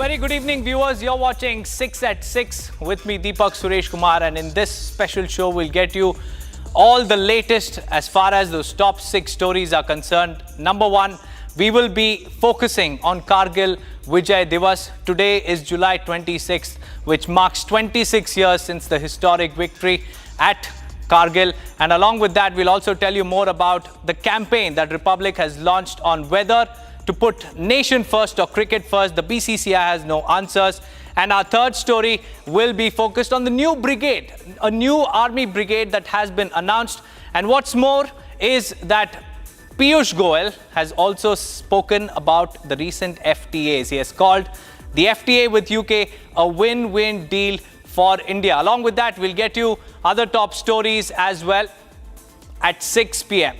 very good evening, viewers. You're watching 6 at 6 with me, Deepak Suresh Kumar, and in this special show, we'll get you all the latest as far as those top 6 stories are concerned. Number 1, we will be focusing on Kargil Vijay Divas. Today is July 26th, which marks 26 years since the historic victory at Kargil. And along with that, we'll also tell you more about the campaign that Republic has launched on whether to put nation first or cricket first. The BCCI has no answers. And our third story will be focused on the new brigade, a new army brigade that has been announced. And what's more is that Piyush Goyal has also spoken about the recent FTAs. He has called the FTA with UK a win-win deal for India. Along with that, we'll get you other top stories as well at 6 p.m.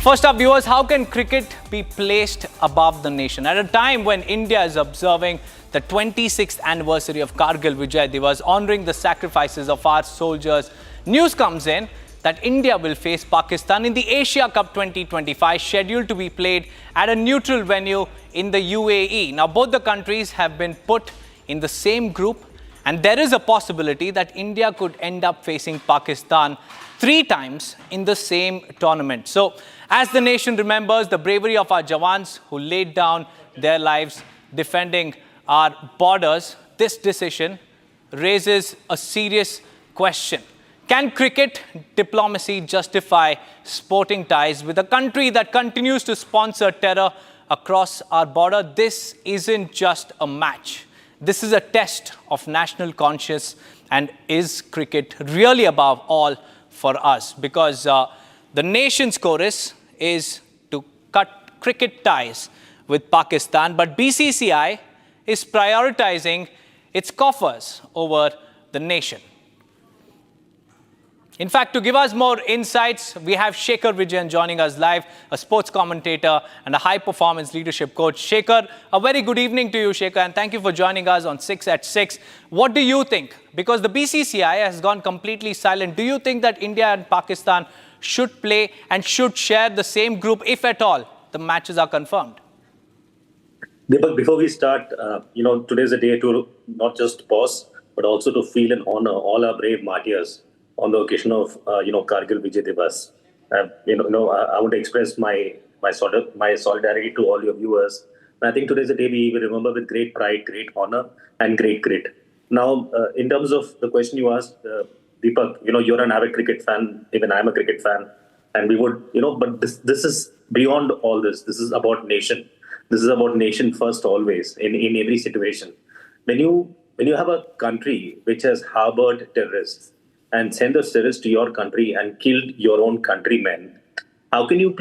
First up, viewers, how can cricket be placed above the nation? At a time when India is observing the 26th anniversary of Kargil Vijay Divas, honoring the sacrifices of our soldiers, news comes in that India will face Pakistan in the Asia Cup 2025, scheduled to be played at a neutral venue in the UAE. Now, both the countries have been put in the same group, and there is a possibility that India could end up facing Pakistan 3 times in the same tournament. So, as the nation remembers the bravery of our Jawans who laid down their lives defending our borders, this decision raises a serious question. Can cricket diplomacy justify sporting ties with a country that continues to sponsor terror across our border? This isn't just a match. This is a test of national conscience. And is cricket really above all for us? Because the nation's chorus is to cut cricket ties with Pakistan, but BCCI is prioritizing its coffers over the nation. In fact, to give us more insights, we have Kargil Vijay joining us live, a sports commentator and a high-performance leadership coach. Kargil, a very good evening to you, Kargil, and thank you for joining us on 6 at 6. What do you think? Because the BCCI has gone completely silent. Do you think that India and Pakistan should play and should share the same group, if at all the matches are confirmed? Deepak, before we start, today's a day to not just pause, but also to feel and honor all our brave martyrs on the occasion of, Kargil Vijay Divas. I want to express my solidarity to all your viewers. And I think today's a day we remember with great pride, great honor, and great grit. Now, in terms of the question you asked, Deepak, you're an avid cricket fan, even I'm a cricket fan, and we would, but this is beyond all this. This is about nation. This is about nation first always, in every situation. When you have a country which has harbored terrorists and sent those terrorists to your country and killed your own countrymen, how can you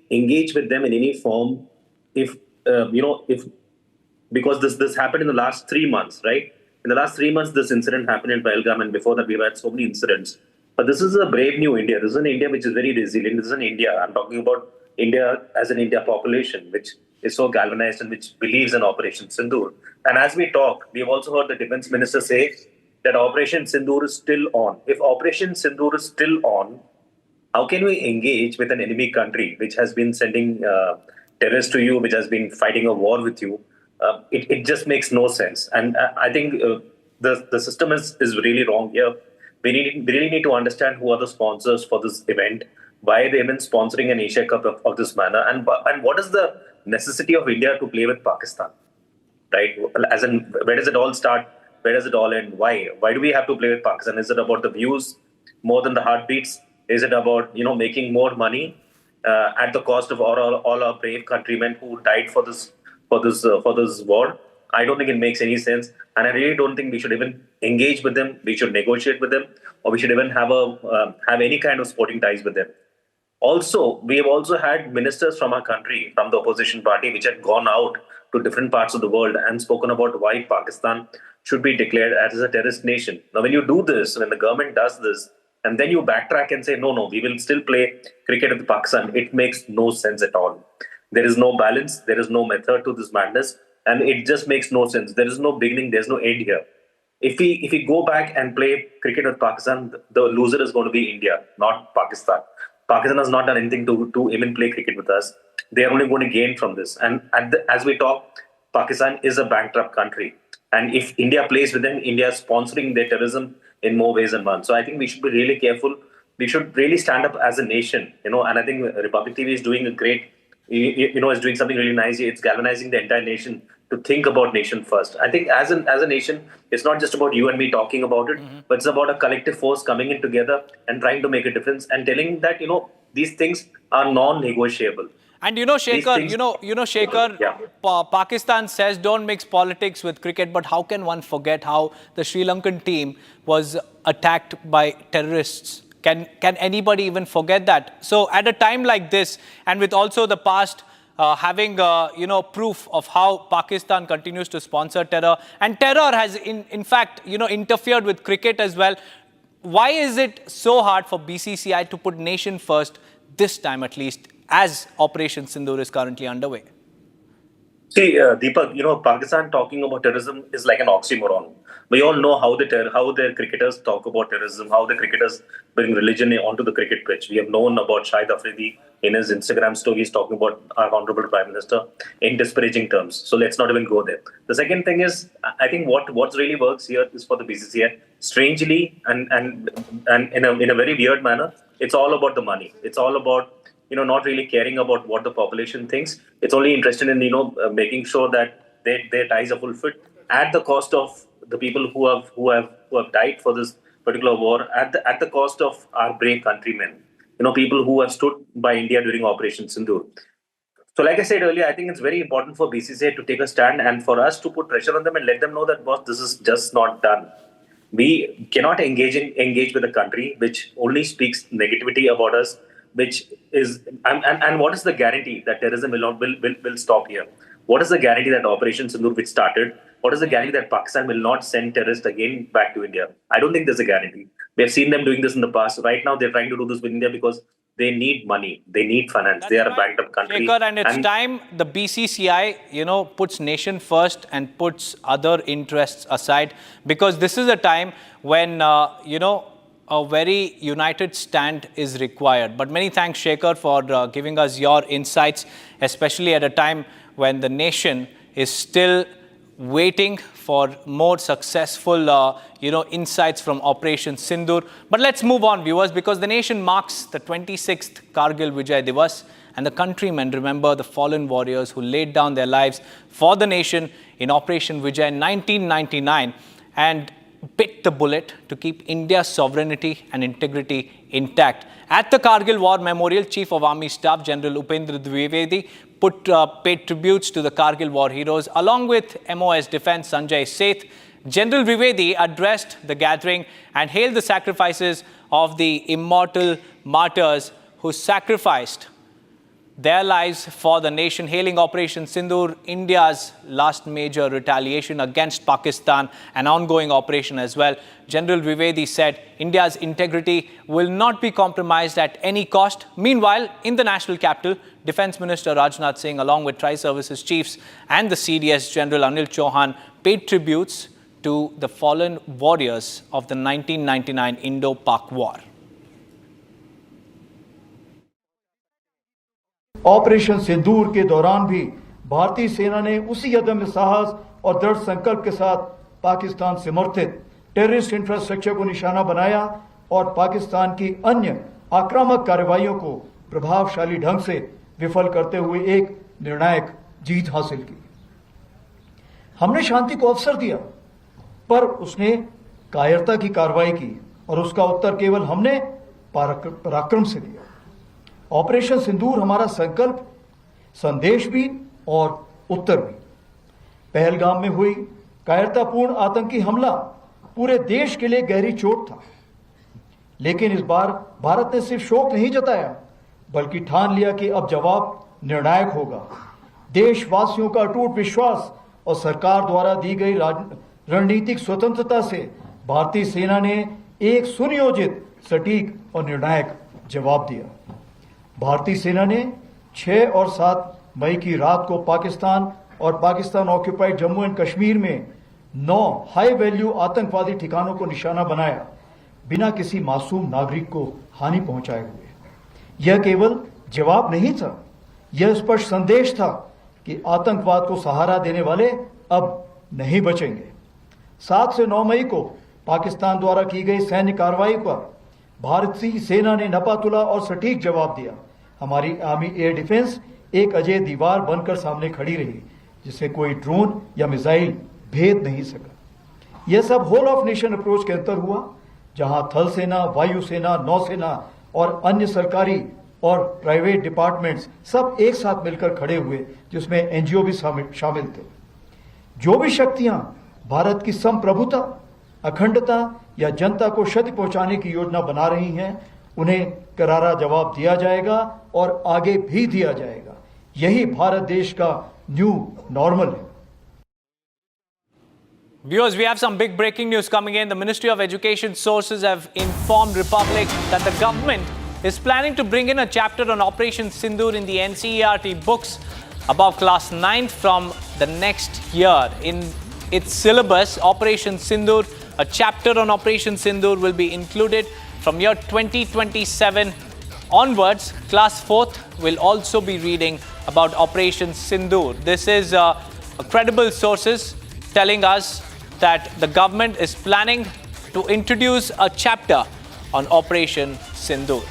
engage with them in any form if because this happened in the last 3 months, right? In the last 3 months, this incident happened in Pahalgam, and before that, we've had so many incidents. But this is a brave new India. This is an India which is very resilient. This is an India. I'm talking about India as an India population, which is so galvanized and which believes in Operation Sindoor. And as we talk, we've also heard the defense minister say that Operation Sindoor is still on. If Operation Sindoor is still on, how can we engage with an enemy country which has been sending terrorists to you, which has been fighting a war with you? It just makes no sense. And I think the system is really wrong here. We really need to understand who are the sponsors for this event, why they've been sponsoring an Asia Cup of this manner, and what is the necessity of India to play with Pakistan, right? As in, where does it all start? Where does it all end? Why? Why do we have to play with Pakistan? Is it about the views more than the heartbeats? Is it about, making more money at the cost of all our brave countrymen who died for this war? I don't think it makes any sense, and I really don't think we should even engage with them. We should negotiate with them, or we should even have any kind of sporting ties with them. Also, we have also had ministers from our country, from the opposition party, which had gone out to different parts of the world and spoken about why Pakistan should be declared as a terrorist nation. Now, when you do this, when the government does this, and then you backtrack and say, no, we will still play cricket with Pakistan, it makes no sense at all. There is no balance. There is no method to this madness. and it just makes no sense. There is no beginning, there's no end here. If we go back and play cricket with Pakistan, the loser is going to be India, not Pakistan. Pakistan has not done anything to even play cricket with us. They are only going to gain from this. And as we talk, Pakistan is a bankrupt country. And if India plays with them, India is sponsoring their terrorism in more ways than one. So I think we should be really careful. We should really stand up as a nation, and I think Republic TV is doing a great, is doing something really nice. It's galvanizing the entire nation to think about nation first. I think as a nation, it's not just about you and me talking about it, but it's about a collective force coming in together and trying to make a difference and telling that, these things are non-negotiable. And Shekhar, Yeah. Pakistan says don't mix politics with cricket, but how can one forget how the Sri Lankan team was attacked by terrorists? Can anybody even forget that? So at a time like this, and with also the past having proof of how Pakistan continues to sponsor terror, and terror has in fact interfered with cricket as well. Why is it so hard for BCCI to put nation first this time, at least, as Operation Sindoor is currently underway? See, Deepak, Pakistan talking about terrorism is like an oxymoron. We all know how their cricketers talk about terrorism, how the cricketers bring religion onto the cricket pitch. We have known about Shahid Afridi in his Instagram stories talking about our Honorable Prime Minister in disparaging terms. So let's not even go there. The second thing is, I think what really works here is for the BCCI. Strangely and in a very weird manner, it's all about the money. It's all about not really caring about what the population thinks. It's only interested in making sure that their ties are fulfilled at the cost of the people who have died for this particular war, at the cost of our brave countrymen. People who have stood by India during Operation Sindoor. So, like I said earlier, I think it's very important for BCCI to take a stand and for us to put pressure on them and let them know that, boss, this is just not done. We cannot engage with a country which only speaks negativity about us, which is and what is the guarantee that terrorism will stop here? What is the guarantee that Operation Sindoor, which started, what is the guarantee that Pakistan will not send terrorists again back to India? I don't think there's a guarantee. We have seen them doing this in the past. Right now, they're trying to do this with India because they need money, they need finance. They are a bankrupt country. Shekhar, and it's time the BCCI, puts nation first and puts other interests aside, because this is a time when, a very united stand is required. But many thanks, Shekhar, for giving us your insights, especially at a time when the nation is still waiting for more successful, insights from Operation Sindoor. But let's move on, viewers, because the nation marks the 26th Kargil Vijay Diwas, and the countrymen remember the fallen warriors who laid down their lives for the nation in Operation Vijay in 1999 and bit the bullet to keep India's sovereignty and integrity intact. At the Kargil War Memorial, Chief of Army Staff General Rudra Brigade paid tributes to the Kargil war heroes, along with MOS Defence Sanjay Seth. General Brigade addressed the gathering and hailed the sacrifices of the immortal martyrs who sacrificed their lives for the nation, hailing Operation Sindoor, India's last major retaliation against Pakistan, an ongoing operation as well. General Vivedi said India's integrity will not be compromised at any cost. Meanwhile, in the national capital, Defence Minister Rajnath Singh, along with Tri-Services Chiefs and the CDS General Anil Chauhan, paid tributes to the fallen warriors of the 1999 Indo-Pak War. Operation सिंदूर के दौरान भी भारतीय सेना ने उसी अदम्य साहस और दृढ़ संकल्प के साथ पाकिस्तान से समर्थित टेररिस्ट इंफ्रास्ट्रक्चर को निशाना बनाया और पाकिस्तान की अन्य आक्रामक कार्रवाइयों को प्रभावशाली ढंग से विफल करते हुए एक निर्णायक जीत हासिल की। हमने शांति को अवसर दिया, पर उसने कायरता की कार्रवाई की और उसका उत्तर केवल हमने पराक्रम से दिया। ऑपरेशन सिंदूर हमारा संकल्प, संदेश भी और उत्तर भी। पहलगाम में हुई कायरतापूर्ण आतंकी हमला पूरे देश के लिए गहरी चोट था, लेकिन इस बार भारत ने सिर्फ शोक नहीं जताया, बल्कि ठान लिया कि अब जवाब निर्णायक होगा। देशवासियों का अटूट विश्वास और सरकार द्वारा दी गई रणनीतिक स्वतंत्रता से भारतीय सेना ने एक सुनियोजित, सटीक और निर्णायक जवाब दिया। भारतीय सेना ने 6 और 7 मई की रात को पाकिस्तान और पाकिस्तान ऑक्यूपाइड जम्मू एंड कश्मीर में 9 हाई वैल्यू आतंकवादी ठिकानों को निशाना बनाया, बिना किसी मासूम नागरिक को हानि पहुंचाए हुए। यह केवल जवाब नहीं था, यह स्पष्ट संदेश था कि आतंकवाद को सहारा देने वाले अब नहीं बचेंगे। 7 से 9 मई को पाकिस्तान द्वारा की गई सैन्य कार्रवाई पर भारतीय सेना ने नपातुला और सटीक जवाब दिया। हमारी आर्मी एयर डिफेंस एक अजय दीवार बनकर सामने खड़ी रही, जिसे कोई ड्रोन या मिसाइल भेद नहीं सका। यह सब होल ऑफ नेशन अप्रोच के अंतर हुआ, जहां थल सेना, वायुसेना, नौसेना और अन्य सरकारी और प्राइवेट डिपार्टमेंट्स सब एक साथ मिलकर खड़े हुए, जिसमें एनजीओ भी शामिल थे। जो भी शक्तियां भारत की संप्रभुता, अखंडता या जनता को क्षति पहुंचाने की योजना बना रही हैं, उन्हें करारा जवाब दिया जाएगा और आगे भी दिया जाएगा। यही भारत देश का न्यू नॉर्मल है। Viewers, we have some big breaking news coming in. The Ministry of Education sources have informed Republic that the government is planning to bring in a chapter on Operation Sindoor in the NCERT books above class 9th from the next year. In its syllabus, Operation Sindoor, a chapter on Operation Sindoor will be included from year 2027 onwards. Class 4th will also be reading about Operation Sindoor. This is credible sources telling us that the government is planning to introduce a chapter on Operation Sindoor.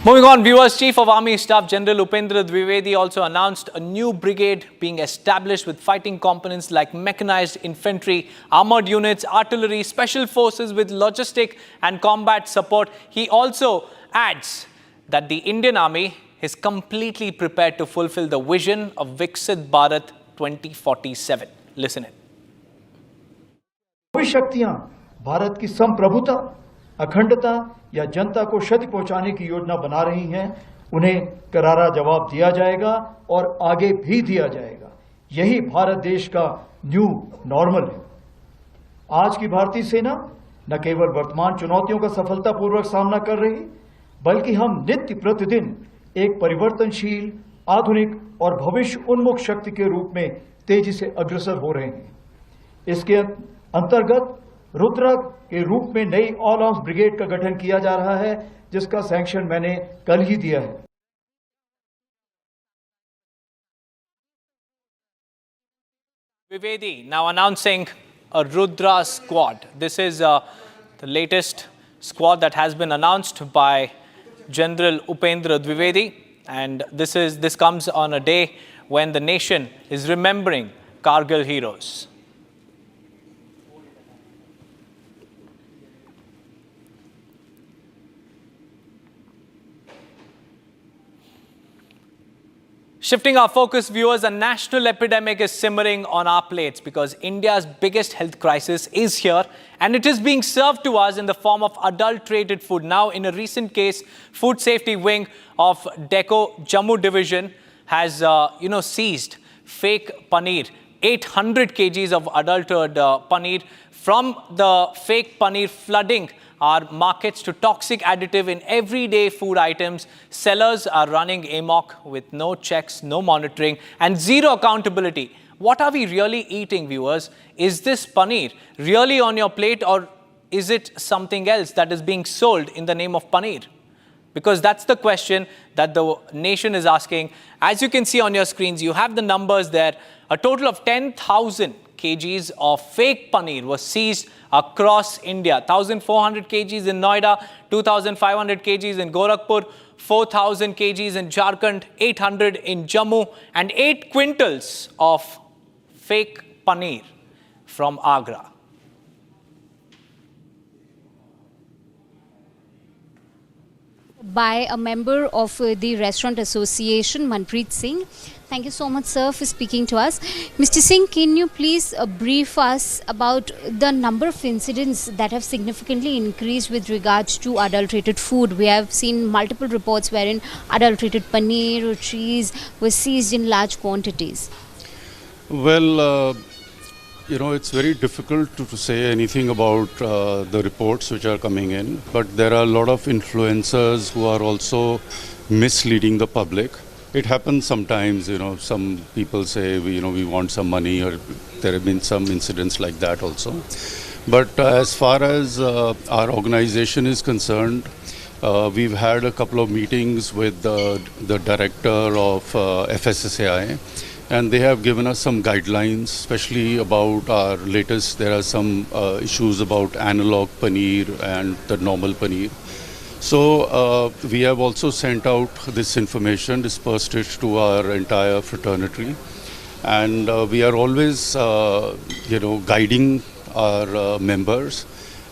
Moving on, viewers, Chief of Army Staff General Upendra Dwivedi also announced a new brigade being established with fighting components like mechanized infantry, armored units, artillery, special forces with logistic and combat support. He also adds that the Indian Army is completely prepared to fulfill the vision of Viksit Bharat 2047. Listen in. कोई शक्तियां भारत की संप्रभुता, अखंडता या जनता को क्षति पहुंचाने की योजना बना रही हैं, उन्हें करारा जवाब दिया जाएगा और आगे भी दिया जाएगा। यही भारत देश का न्यू नॉर्मल है। आज की भारतीय सेना न केवल वर्तमान चुनौतियों का सफलतापूर्वक सामना कर रही, बल्कि हम नित्य प्रतिदिन एक परिवर्तनशील, आधुनिक और भविष्य उन्मुख शक्ति के रूप में तेजी से अग्रसर हो रहे हैं। इसके अंतर्गत रुद्रा के रूप में नई ऑल आर्म्स ब्रिगेड का गठन किया जा रहा है, जिसका सैंक्शन मैंने कल ही दिया है। Vivedi now announcing a Rudra squad. This is the latest squad that has been announced by General Upendra Dwivedi, and this comes on a day when the nation is remembering Kargil heroes. Shifting our focus, viewers, a national epidemic is simmering on our plates because India's biggest health crisis is here, and it is being served to us in the form of adulterated food. Now, in a recent case, Food Safety Wing of DECO Jammu Division has, seized fake paneer, 800 kgs of adulterated paneer. From the fake paneer flooding our markets to toxic additive in everyday food items, sellers are running amok with no checks, no monitoring, and zero accountability. What are we really eating, viewers? Is this paneer really on your plate, or is it something else that is being sold in the name of paneer? Because that's the question that the nation is asking. As you can see on your screens, you have the numbers there. A total of 10,000 kgs of fake paneer was seized across India. 1,400 kgs in Noida, 2,500 kgs in Gorakhpur, 4,000 kgs in Jharkhand, 800 in Jammu, and 8 quintals of fake paneer from Agra. By a member of the Restaurant Association, Manpreet Singh. Thank you so much, sir, for speaking to us. Mr. Singh, can you please brief us about the number of incidents that have significantly increased with regards to adulterated food? We have seen multiple reports wherein adulterated paneer or cheese was seized in large quantities. Well, It's very difficult to say anything about the reports which are coming in, but there are a lot of influencers who are also misleading the public. It happens sometimes, some people say, we want some money, or there have been some incidents like that also. But as far as our organization is concerned, we've had a couple of meetings with the director of FSSAI, and they have given us some guidelines, especially about our latest. There are some issues about analog paneer and the normal paneer. So we have also sent out this information, dispersed it to our entire fraternity, and we are always, guiding our members.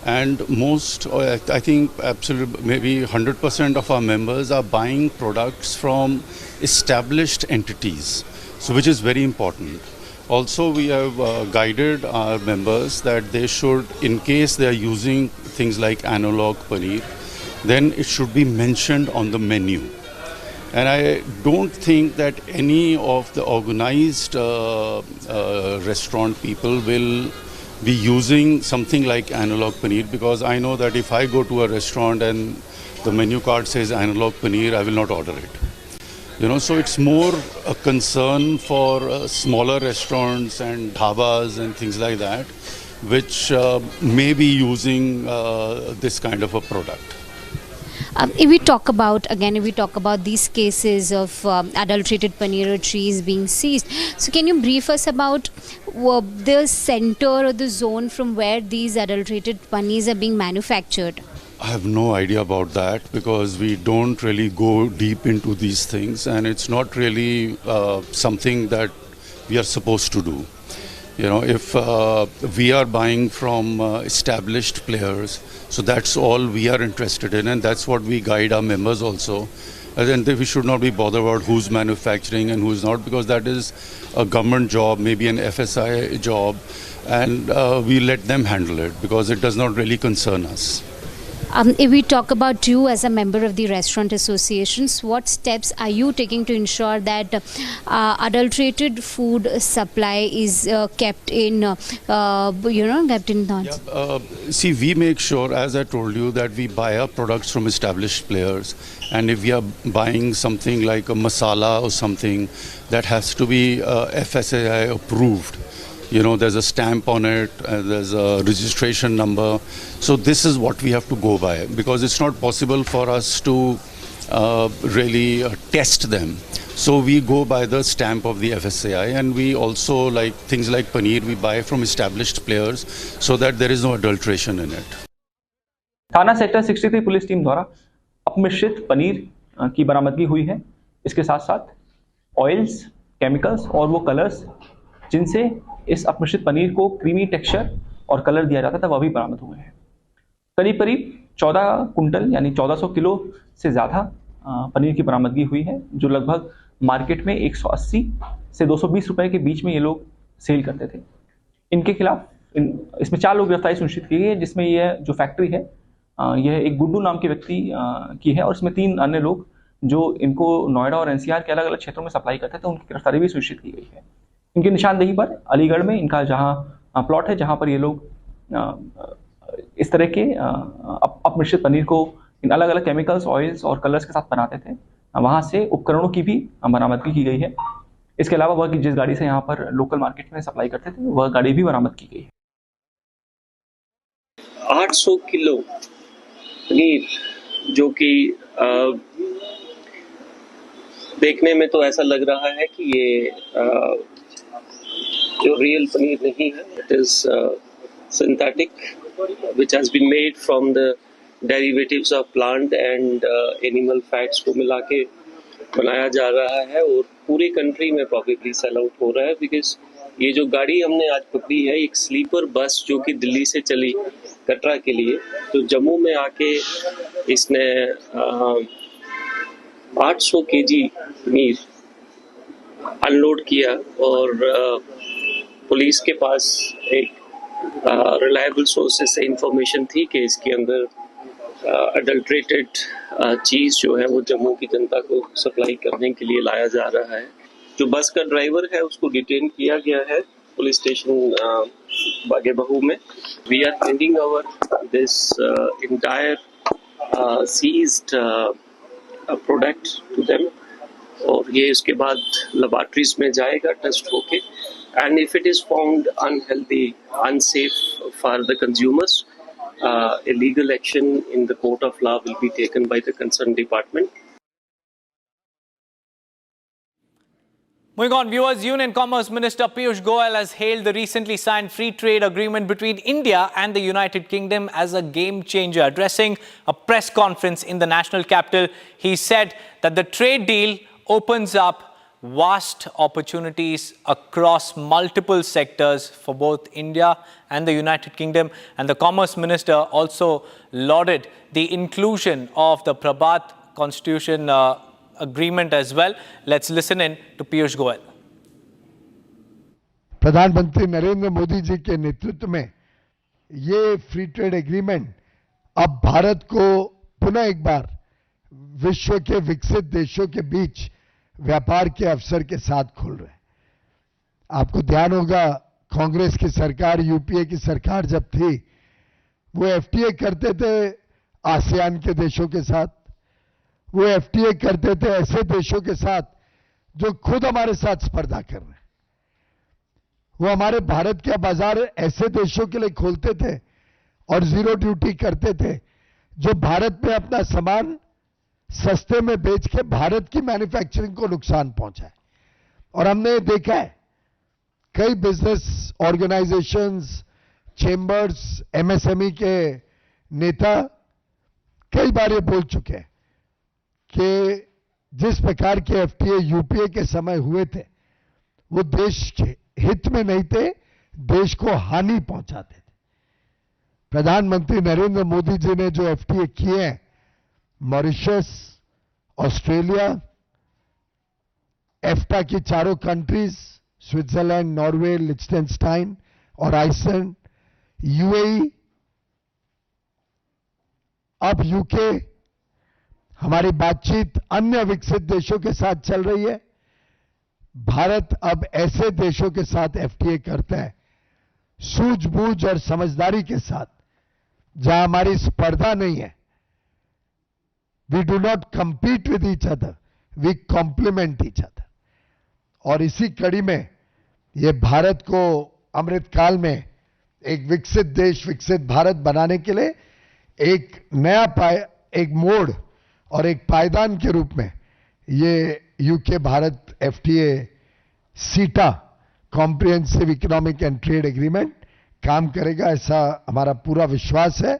And most, I think, absolutely, maybe 100% of our members are buying products from established entities, so which is very important. Also, we have guided our members that they should, in case they are using things like analog paneer, then it should be mentioned on the menu. And I don't think that any of the organized restaurant people will be using something like analog paneer, because I know that if I go to a restaurant and the menu card says analog paneer, I will not order it. So it's more a concern for smaller restaurants and dhabas and things like that, which may be using this kind of a product. If we talk about these cases of adulterated paneer or cheese being seized, so can you brief us about the center or the zone from where these adulterated paneers are being manufactured? I have no idea about that, because we don't really go deep into these things, and it's not really something that we are supposed to do. If we are buying from established players, so that's all we are interested in, and that's what we guide our members also. And then we should not be bothered about who's manufacturing and who's not, because that is a government job, maybe an FSI job, and we let them handle it, because it does not really concern us. If we talk about you as a member of the restaurant associations, what steps are you taking to ensure that adulterated food supply is kept in thoughts? See, we make sure, as I told you, that we buy our products from established players. And if we are buying something like a masala or something, that has to be FSAI approved. There's a stamp on it, there's a registration number. So this is what we have to go by, because it's not possible for us to really test them. So we go by the stamp of the FSAI, and we also, like things like paneer, we buy from established players so that there is no adulteration in it. थाना sector 63 police team द्वारा अपमिश्रित पनीर की बरामदगी हुई है। इसके साथ साथ oils, chemicals और वो कलर्स जिनसे इस अपमिश्रित पनीर को क्रीमी टेक्सचर और कलर दिया जाता था, वह भी बरामद हुए हैं। करीब 14 कुंटल यानी 1400 किलो से ज़्यादा पनीर की बरामदगी हुई है, जो लगभग मार्केट में 180 से 220 रुपए के बीच में ये लोग सेल करते थे। इनके खिलाफ इसमें 4 लोग गिरफ्तारी सुनिश्चित की गई है, जिसमें यह जो फैक्ट्री है यह एक गुड्डू नाम के व्यक्ति की है, और इसमें 3 अन्य लोग जो इनको नोएडा और एनसीआर के अलग अलग क्षेत्रों में सप्लाई करते थे, उनकी गिरफ्तारी भी सुनिश्चित की गई है। इनकी निशानदेही पर अलीगढ़ में इनका जहां प्लॉट है, जहां पर ये लोग इस तरह के अपमिश्रित पनीर को इन अलग अलग केमिकल्स, ऑयल्स और कलर्स के साथ बनाते थे, वहां से उपकरणों की भी बरामदगी की गई है। इसके अलावा वह जिस गाड़ी से यहाँ पर लोकल मार्केट में सप्लाई करते थे, वह गाड़ी भी बरामद की गई है। 800 किलो पनीर, जो कि देखने में तो ऐसा लग रहा है कि ये जो रियल पनीर नहीं है, it is synthetic which has been made from the derivatives of plant and animal fats को मिला के बनाया जा रहा है, और पूरी कंट्री में प्रॉबेबली सेल आउट हो रहा है। बिकॉज ये जो गाड़ी हमने आज पकड़ी है, एक स्लीपर बस जो कि दिल्ली से चली कटरा के लिए, तो जम्मू में आके इसने 800 केजी पनीर अनलोड किया, और पुलिस के पास एक रिलायबल सोर्सेस से इंफॉर्मेशन थी कि इसके अंदर अडल्ट्रेटेड चीज़ जो है वो जम्मू की जनता को सप्लाई करने के लिए लाया जा रहा है। जो बस का ड्राइवर है उसको डिटेन किया गया है police station Bage Bahu mein. We are handing over this entire seized product to them और ये इसके बाद लेबोरेटरीज में जाएगा टेस्ट होके and if it is found unhealthy unsafe for the consumers a legal action in the court of law will be taken by the concerned department. Moving on, viewers, Union and Commerce Minister Piyush Goyal has hailed the recently signed free trade agreement between India and the United Kingdom as a game changer. Addressing a press conference in the national capital, he said that the trade deal opens up vast opportunities across multiple sectors for both India and the United Kingdom. And the Commerce Minister also lauded the inclusion of the Prabhat Constitution agreement as well. Let's listen in to Piyush Goyal. प्रधानमंत्री नरेंद्र मोदी जी के नेतृत्व में ये free trade agreement अब भारत को पुनः एक बार विश्व के विकसित देशों के बीच व्यापार के अवसर के साथ खोल रहे हैं। आपको ध्यान होगा कांग्रेस की सरकार, यूपीए की सरकार जब थी, वो एफटीए करते थे आसियान के देशों के साथ, वो एफटीए करते थे ऐसे देशों के साथ जो खुद हमारे साथ स्पर्धा कर रहे हैं। वो हमारे भारत के बाजार ऐसे देशों के लिए खोलते थे और जीरो ड्यूटी करते थे जो भारत में अपना सामान सस्ते में बेच के भारत की मैन्युफैक्चरिंग को नुकसान पहुंचाए। और हमने देखा है कई बिजनेस ऑर्गेनाइजेशंस, चेंबर्स, एमएसएमई के नेता कई बार ये बोल चुके हैं कि जिस प्रकार के एफटीए यूपीए के समय हुए थे वो देश के हित में नहीं थे, देश को हानि पहुंचाते थे। प्रधानमंत्री नरेंद्र मोदी जी ने जो एफटीए किए हैं मॉरिशस, ऑस्ट्रेलिया, एफ्टा की चारों कंट्रीज, स्विट्जरलैंड, नॉर्वे, लिechtenstein और आइसलैंड, यूएई, अब यूके, हमारी बातचीत अन्य विकसित देशों के साथ चल रही है। भारत अब ऐसे देशों के साथ एफटीए करता है सूझबूझ और समझदारी के साथ जहां हमारी स्पर्धा नहीं है। We do not compete with each other, we complement each other. और इसी कड़ी में ये भारत को अमृतकाल में एक विकसित देश, विकसित भारत बनाने के लिए एक नया एक मोड़ और एक पायदान के रूप में ये यूके भारत एफटीए सीटा comprehensive economic and trade agreement काम करेगा, ऐसा हमारा पूरा विश्वास है।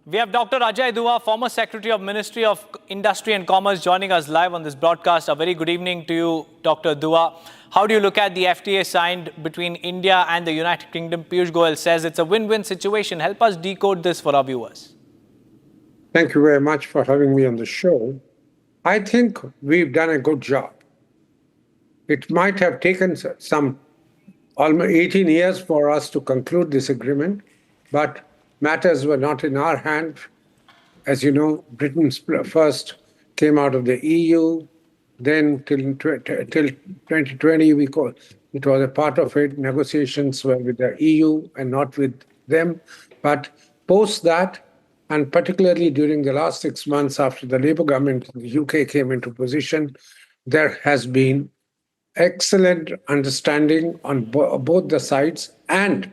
We have Dr. Ajay Dua, former Secretary of Ministry of Industry and Commerce, joining us live on this broadcast. A very good evening to you, Dr. Dua. How do you look at the FTA signed between India and the United Kingdom? Piyush Goyal says it's a win-win situation. Help us decode this for our viewers. Thank you very much for having me on the show. I think we've done a good job. It might have taken some almost 18 years for us to conclude this agreement, but matters were not in our hand. As you know, Britain first came out of the EU, then till 2020 it was a part of it. Negotiations were with the EU and not with them. But post that, and particularly during the last 6 months after the Labour government in the UK came into position, there has been excellent understanding on both the sides. And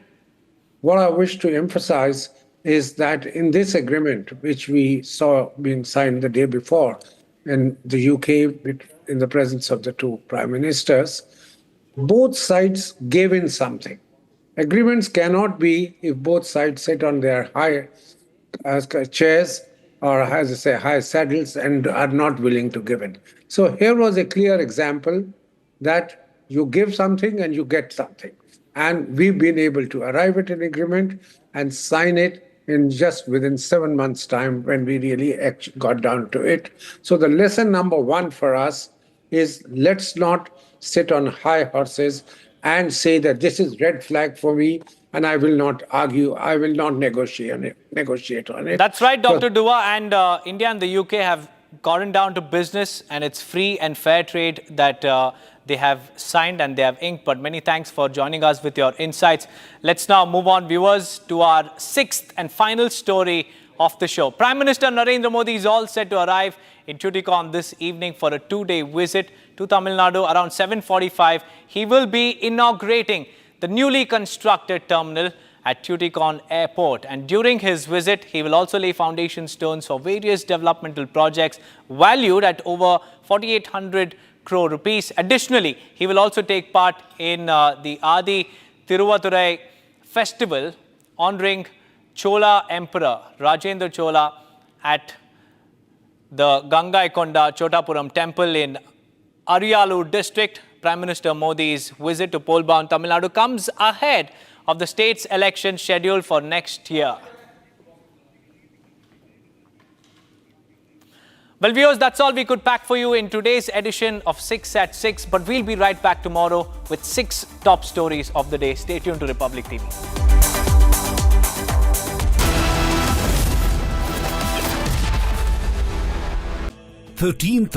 what I wish to emphasize is that in this agreement, which we saw being signed the day before in the UK in the presence of the two prime ministers, both sides gave in something. Agreements cannot be if both sides sit on their high chairs or, as I say, high saddles and are not willing to give in. So here was a clear example that you give something and you get something. And we've been able to arrive at an agreement and sign it in just within 7 months' time when we really got down to it. So the lesson number one for us is let's not sit on high horses and say that this is red flag for me and I will not argue, I will not negotiate on it. That's right, Dr. Dua, and India and the UK have gotten down to business, and it's free and fair trade that they have signed and they have inked. But many thanks for joining us with your insights. Let's now move on, viewers, to our sixth and final story of the show. Prime Minister Narendra Modi is all set to arrive in Tuticorin this evening for a 2-day visit to Tamil Nadu. Around 7:45, he will be inaugurating the newly constructed terminal at Tuticorin Airport. And during his visit, he will also lay foundation stones for various developmental projects valued at over 4,800 crore rupees. Additionally, he will also take part in the Adi Tiruvaturai festival honoring Chola Emperor Rajendra Chola at the Gangaikonda Chotapuram temple in Ariyalur district. Prime Minister Modi's visit to Polbound, Tamil Nadu comes ahead of the state's election scheduled for next year. Well, viewers, that's all we could pack for you in today's edition of 6 at 6. But we'll be right back tomorrow with 6 top stories of the day. Stay tuned to Republic TV. 13th